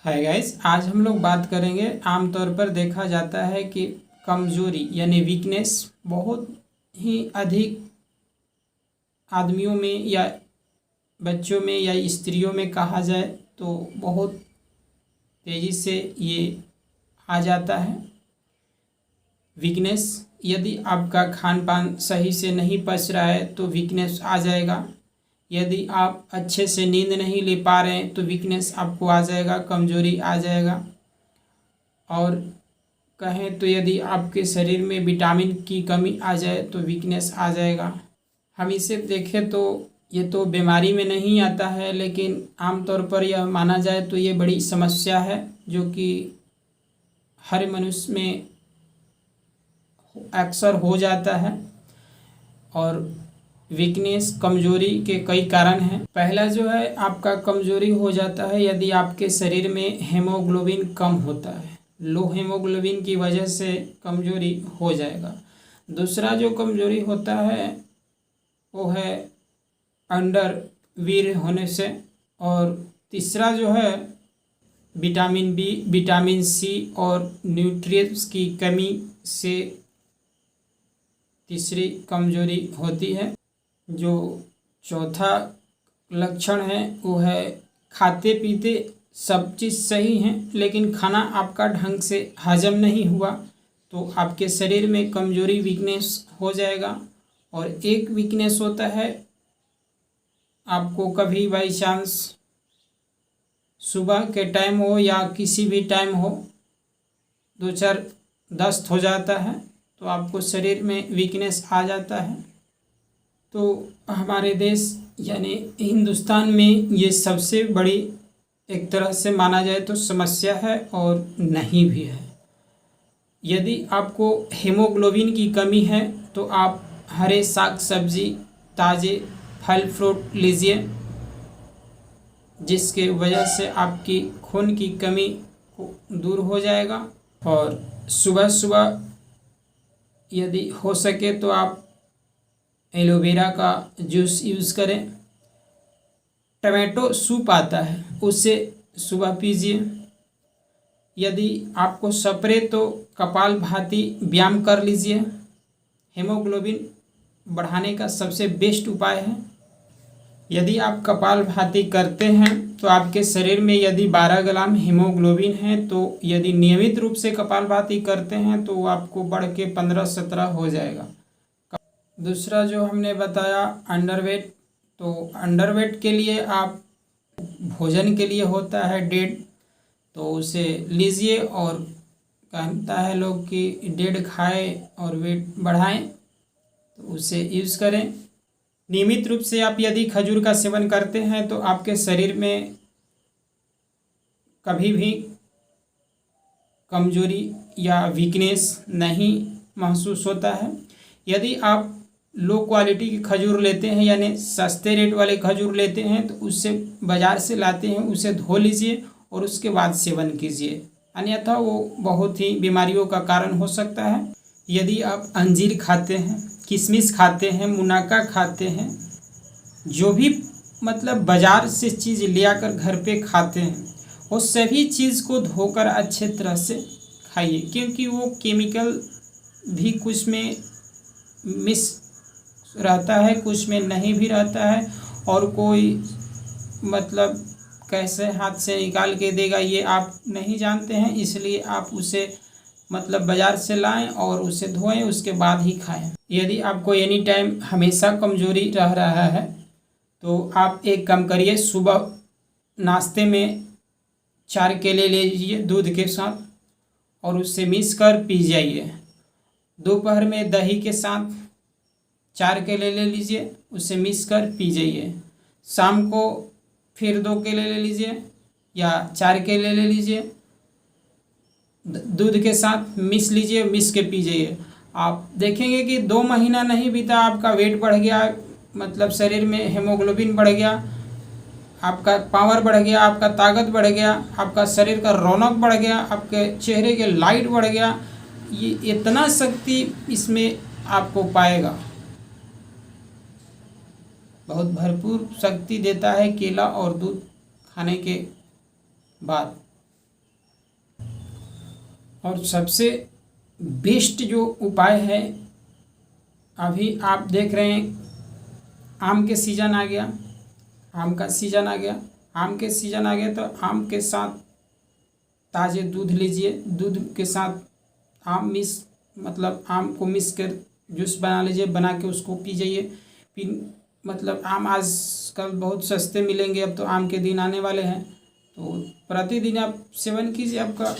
Hi guys, आज हम लोग बात करेंगे। आमतौर पर देखा जाता है कि कमज़ोरी यानी वीकनेस बहुत ही अधिक आदमियों में या बच्चों में या स्त्रियों में कहा जाए तो बहुत तेज़ी से ये आ जाता है। वीकनेस, यदि आपका खान पान सही से नहीं पच रहा है तो वीकनेस आ जाएगा। यदि आप अच्छे से नींद नहीं ले पा रहे हैं तो वीकनेस आपको आ जाएगा, कमज़ोरी आ जाएगा। और कहें तो यदि आपके शरीर में विटामिन की कमी आ जाए तो वीकनेस आ जाएगा। हम इसे देखें तो ये तो बीमारी में नहीं आता है, लेकिन आमतौर पर यह माना जाए तो ये बड़ी समस्या है जो कि हर मनुष्य में अक्सर हो जाता है। और वीकनेस, कमज़ोरी के कई कारण हैं। पहला जो है, आपका कमज़ोरी हो जाता है यदि आपके शरीर में हेमोग्लोबिन कम होता है। लो हेमोग्लोबिन की वजह से कमज़ोरी हो जाएगा। दूसरा जो कमज़ोरी होता है वो है अंडरवीर होने से। और तीसरा जो है विटामिन बी, विटामिन सी और न्यूट्रिएंट्स की कमी से तीसरी कमज़ोरी होती है। जो चौथा लक्षण है वो है खाते पीते सब चीज़ सही हैं लेकिन खाना आपका ढंग से हजम नहीं हुआ तो आपके शरीर में कमज़ोरी, वीकनेस हो जाएगा। और एक वीकनेस होता है, आपको कभी बाई चांस सुबह के टाइम हो या किसी भी टाइम हो दो चार दस्त हो जाता है तो आपको शरीर में वीकनेस आ जाता है। तो हमारे देश यानी हिंदुस्तान में ये सबसे बड़ी एक तरह से माना जाए तो समस्या है और नहीं भी है। यदि आपको हीमोग्लोबिन की कमी है तो आप हरे साग सब्जी, ताज़े फल फ्रूट लीजिए, जिसके वजह से आपकी खून की कमी दूर हो जाएगा। और सुबह सुबह यदि हो सके तो आप एलोवेरा का जूस यूज़ करें। टमाटो सूप आता है, उसे सुबह पीजिए। यदि आपको सपरे तो कपालभाति व्यायाम कर लीजिए। हेमोग्लोबिन बढ़ाने का सबसे बेस्ट उपाय है। यदि आप कपालभाति करते हैं तो आपके शरीर में यदि 12 ग्राम हीमोग्लोबिन है तो यदि नियमित रूप से कपालभाति करते हैं तो वो आपको बढ़ के 15-17 हो जाएगा। दूसरा जो हमने बताया अंडरवेट, तो अंडरवेट के लिए आप भोजन के लिए होता है डेढ़, तो उसे लीजिए। और कहता है लोग कि डेढ़ खाए और वेट बढ़ाएं, तो उसे यूज़ करें। नियमित रूप से आप यदि खजूर का सेवन करते हैं तो आपके शरीर में कभी भी कमज़ोरी या वीकनेस नहीं महसूस होता है। यदि आप लो क्वालिटी की खजूर लेते हैं यानी सस्ते रेट वाले खजूर लेते हैं तो उससे बाज़ार से लाते हैं, उसे धो लीजिए और उसके बाद सेवन कीजिए, अन्यथा वो बहुत ही बीमारियों का कारण हो सकता है। यदि आप अंजीर खाते हैं, किशमिश खाते हैं, मुनक्का खाते हैं, जो भी मतलब बाज़ार से चीज़ ले आकर घर पे खाते हैं, वो सभी चीज़ को धोकर अच्छे तरह से खाइए, क्योंकि वो केमिकल भी कुछ में मिस रहता है, कुछ में नहीं भी रहता है। और कोई मतलब कैसे हाथ से निकाल के देगा ये आप नहीं जानते हैं, इसलिए आप उसे मतलब बाज़ार से लाएं और उसे धोएं, उसके बाद ही खाएं। यदि आपको एनी टाइम हमेशा कमज़ोरी रह रहा है तो आप एक काम करिए, सुबह नाश्ते में 4 केले ले लीजिए दूध के साथ और उससे मिक्स कर पी जाइए। दोपहर में दही के साथ 4 केले ले लीजिए, उससे मिक्स कर पी जाइए। शाम को फिर 2 केले ले लीजिए या 4 केले ले लीजिए, दूध के साथ मिक्स लीजिए, मिक्स के पी जाइए। आप देखेंगे कि 2 महीना नहीं बीता आपका वेट बढ़ गया, मतलब शरीर में हेमोग्लोबिन बढ़ गया, आपका पावर बढ़ गया, आपका ताकत बढ़ गया, आपका शरीर का रौनक बढ़ गया, आपके चेहरे के लाइट बढ़ गया। ये इतना शक्ति इसमें आपको पाएगा, बहुत भरपूर शक्ति देता है केला और दूध खाने के बाद। और सबसे बेस्ट जो उपाय है, अभी आप देख रहे हैं आम के सीज़न आ गया, आम का सीज़न आ गया, आम के सीज़न आ गया तो आम के साथ ताज़े दूध लीजिए, दूध के साथ आम मतलब आम को मिस कर जूस बना लीजिए, बना के उसको पी जाइए। पी मतलब आम आजकल बहुत सस्ते मिलेंगे, अब तो आम के दिन आने वाले हैं, तो प्रतिदिन आप सेवन कीजिए, आपका